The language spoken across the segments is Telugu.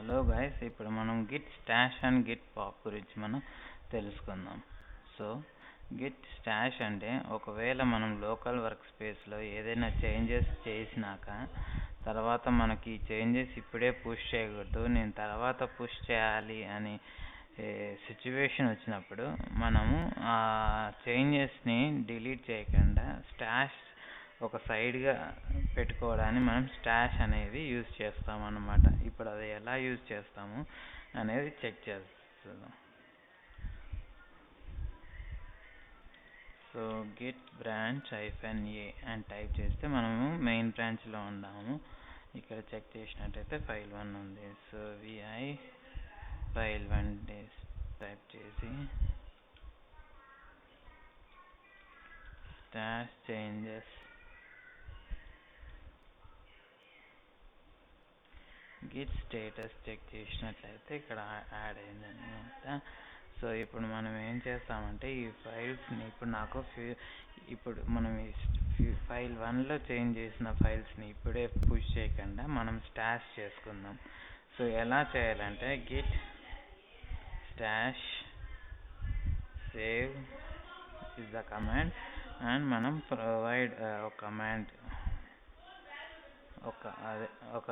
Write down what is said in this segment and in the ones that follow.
హలో గైస్, ఇప్పుడు మనం Git stash and Git pop గురించి మనం తెలుసుకుందాం. సో గిట్ స్టాష్ అంటే ఒకవేళ మనం లోకల్ వర్క్ స్పేస్లో ఏదైనా చేంజెస్ చేసినాక తర్వాత మనకి చేంజెస్ ఇప్పుడే పుష్ చేయకూడదు, నేను తర్వాత పుష్ చేయాలి అని సిచ్యువేషన్ వచ్చినప్పుడు మనము ఆ చేంజెస్ని డిలీట్ చేయకుండా స్టాష్ ఒక సైడ్గా పెట్టుకోవడానికి మనం స్టాష్ అనేది యూజ్ చేస్తాం అన్నమాట. ఇప్పుడు అది ఎలా యూజ్ చేస్తాము అనేది చెక్ చేస్తాం. సో గిట్ బ్రాంచ్ -a అని టైప్ చేస్తే మనము మెయిన్ బ్రాంచ్లో ఉన్నాము. ఇక్కడ చెక్ చేసినట్టయితే file1 ఉంది. సో vi file1 టైప్ చేసి stash changes git status check చేసినట్లయితే ఇక్కడ యాడ్ అయింది అనమాట. సో ఇప్పుడు మనం ఏం చేస్తామంటే ఈ ఫైల్స్ని ఇప్పుడు మనం ఫైల్ 1లో చేంజ్ చేసిన ఫైల్స్ని ఇప్పుడే పుష్ చేయకుండా మనం స్టాష్ చేసుకుందాం. సో ఎలా చేయాలంటే Git stash save is the command and మనం ప్రొవైడ్ కమాండ్ ఒక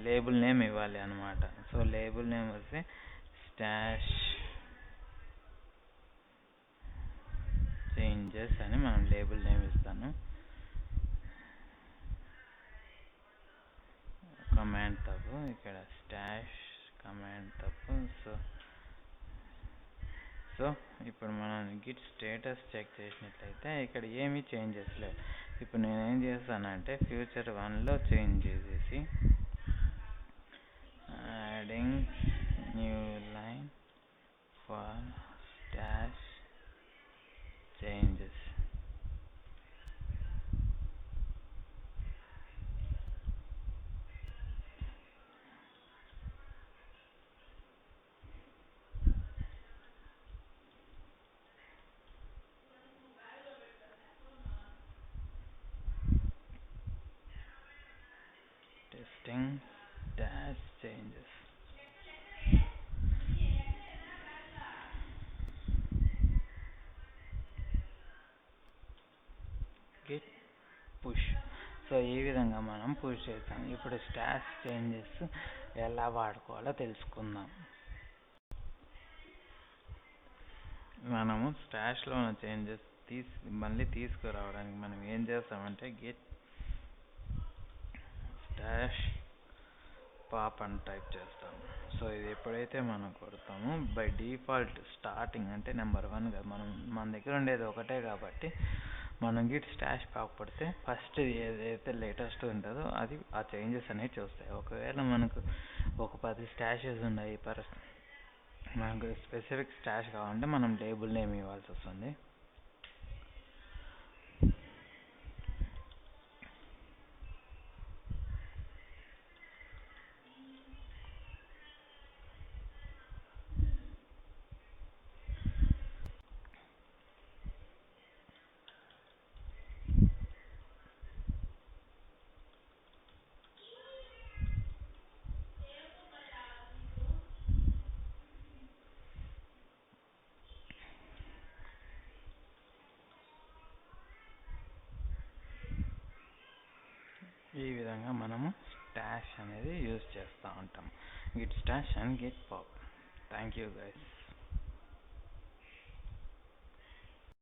లేబుల్ నేమ్ ఇవ్వాలి అనమాట. సో లేబుల్ నేమ్ వస్తే స్టాష్ చేంజెస్ అని మనం లేబుల్ నేమ్ ఇస్తాను. కమాండ్ తప్పు, ఇక్కడ స్టాష్ కమాండ్ తప్పు. సో ఇప్పుడు మనం గిట్ స్టేటస్ చెక్ చేసినట్లయితే ఇక్కడ ఏమీ చేంజెస్ లేవు. ఇప్పుడు నేనేం చేస్తానంటే ఫ్యూచర్ 1లో చేంజ్ చేసేసి adding new line for stash changes. Testing stash changes. Git push. So ఈ విధంగా మనం పుష్ చేస్తాం. ఇప్పుడు స్టాష్ చేంజెస్ ఎలా వాడుకోవాలో తెలుసుకుందాం. మనము స్టాష్లో ఉన్న చేంజెస్ మళ్ళీ తీసుకురావడానికి మనం ఏం చేస్తామంటే గిట్ స్టాష్ పాప్ అని టైప్ చేస్తాము. సో ఇది ఎప్పుడైతే మనం కొడతామో బై డిఫాల్ట్ స్టార్టింగ్ అంటే నెంబర్ 1గా మన దగ్గర ఉండేది ఒకటే కాబట్టి మనం గిట్ స్టాష్ పాప్ పడితే ఫస్ట్ ఏదైతే లేటెస్ట్ ఉంటుందో అది ఆ చేంజెస్ అనేవి చూస్తాయి. ఒకవేళ మనకు ఒక 10 స్టాషెస్ ఉన్నాయి, మనకు స్పెసిఫిక్ స్టాష్ కావాలంటే మనం లేబుల్ నేమ్ ఇవ్వాల్సి వస్తుంది. ఈ విధంగా మనము స్టాష్ అనేది యూజ్ చేస్తూ ఉంటాం. Git stash and Git pop. Thank you guys.